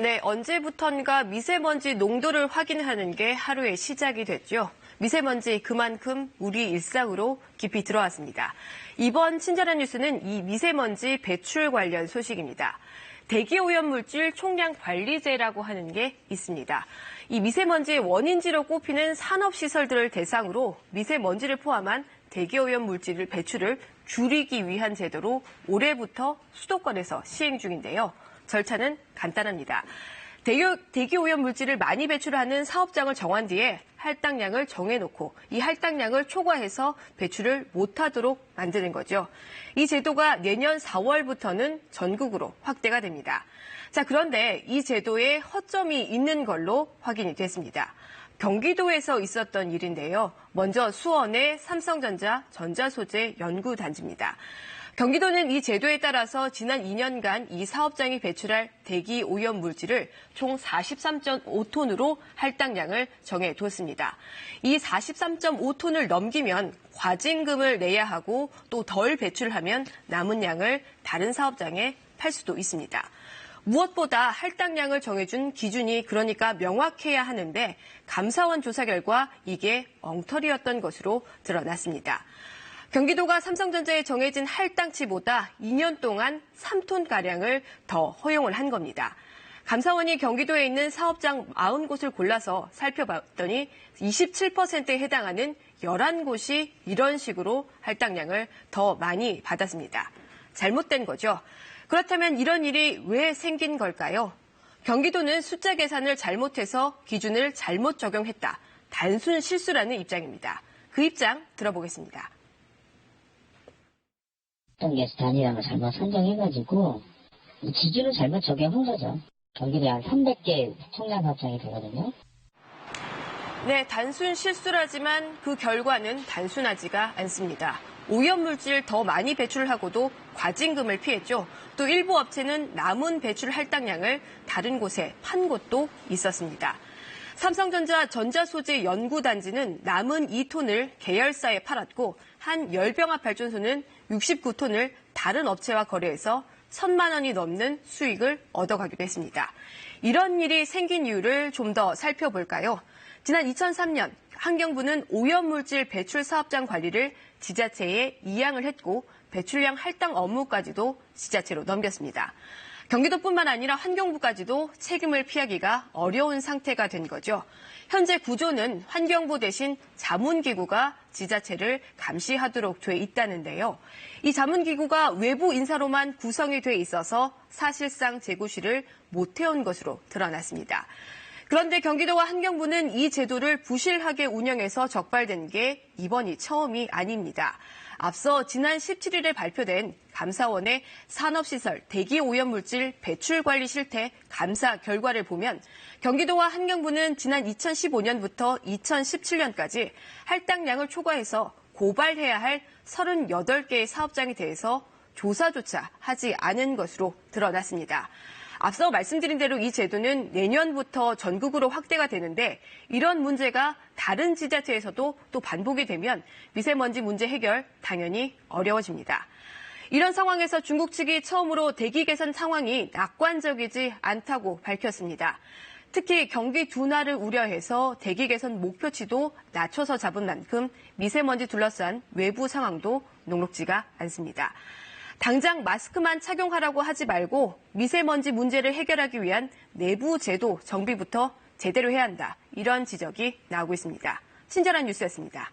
네, 언제부턴가 미세먼지 농도를 확인하는 게 하루의 시작이 됐죠. 미세먼지 그만큼 우리 일상으로 깊이 들어왔습니다. 이번 친절한 뉴스는 이 미세먼지 배출 관련 소식입니다. 대기오염물질 총량 관리제라고 하는 게 있습니다. 이 미세먼지의 원인지로 꼽히는 산업시설들을 대상으로 미세먼지를 포함한 대기오염물질 배출을 줄이기 위한 제도로 올해부터 수도권에서 시행 중인데요. 절차는 간단합니다. 대기오염 물질을 많이 배출하는 사업장을 정한 뒤에 할당량을 정해놓고 이 할당량을 초과해서 배출을 못하도록 만드는 거죠. 이 제도가 내년 4월부터는 전국으로 확대가 됩니다. 자, 그런데 이 제도에 허점이 있는 걸로 확인이 됐습니다. 경기도에서 있었던 일인데요. 먼저 수원의 삼성전자 전자소재 연구단지입니다. 경기도는 이 제도에 따라서 지난 2년간 이 사업장이 배출할 대기 오염 물질을 총 43.5톤으로 할당량을 정해뒀습니다. 이 43.5톤을 넘기면 과징금을 내야 하고 또 덜 배출하면 남은 양을 다른 사업장에 팔 수도 있습니다. 무엇보다 할당량을 정해준 기준이 그러니까 명확해야 하는데 감사원 조사 결과 이게 엉터리였던 것으로 드러났습니다. 경기도가 삼성전자에 정해진 할당치보다 2년 동안 3톤가량을 더 허용을 한 겁니다. 감사원이 경기도에 있는 사업장 90곳을 골라서 살펴봤더니 27%에 해당하는 11곳이 이런 식으로 할당량을 더 많이 받았습니다. 잘못된 거죠. 그렇다면 이런 일이 왜 생긴 걸까요? 경기도는 숫자 계산을 잘못해서 기준을 잘못 적용했다. 단순 실수라는 입장입니다. 그 입장 들어보겠습니다. 게스 단위량을 잘못 선정해가지고 기준을 잘못 적용한 거죠. 경기도에 한 300개 총량 사업장이 되거든요. 네, 단순 실수라지만 그 결과는 단순하지가 않습니다. 오염물질 더 많이 배출하고도 과징금을 피했죠. 또 일부 업체는 남은 배출 할당량을 다른 곳에 판 곳도 있었습니다. 삼성전자 전자소재 연구단지는 남은 2톤을 계열사에 팔았고 한 열병합 발전소는 69톤을 다른 업체와 거래해서 1,000만 원이 넘는 수익을 얻어가기도 했습니다. 이런 일이 생긴 이유를 좀 더 살펴볼까요? 지난 2003년 환경부는 오염물질 배출 사업장 관리를 지자체에 이양을 했고 배출량 할당 업무까지도 지자체로 넘겼습니다. 경기도뿐만 아니라 환경부까지도 책임을 피하기가 어려운 상태가 된 거죠. 현재 구조는 환경부 대신 자문기구가 지자체를 감시하도록 돼 있다는데요. 이 자문기구가 외부 인사로만 구성이 돼 있어서 사실상 재구시를 못해온 것으로 드러났습니다. 그런데 경기도와 환경부는 이 제도를 부실하게 운영해서 적발된 게 이번이 처음이 아닙니다. 앞서 지난 17일에 발표된 감사원의 산업시설 대기오염물질 배출관리 실태 감사 결과를 보면 경기도와 환경부는 지난 2015년부터 2017년까지 할당량을 초과해서 고발해야 할 38개의 사업장에 대해서 조사조차 하지 않은 것으로 드러났습니다. 앞서 말씀드린 대로 이 제도는 내년부터 전국으로 확대가 되는데 이런 문제가 다른 지자체에서도 또 반복이 되면 미세먼지 문제 해결 당연히 어려워집니다. 이런 상황에서 중국 측이 처음으로 대기 개선 상황이 낙관적이지 않다고 밝혔습니다. 특히 경기 둔화를 우려해서 대기 개선 목표치도 낮춰서 잡은 만큼 미세먼지 둘러싼 외부 상황도 녹록지가 않습니다. 당장 마스크만 착용하라고 하지 말고 미세먼지 문제를 해결하기 위한 내부 제도 정비부터 제대로 해야 한다. 이런 지적이 나오고 있습니다. 친절한 뉴스였습니다.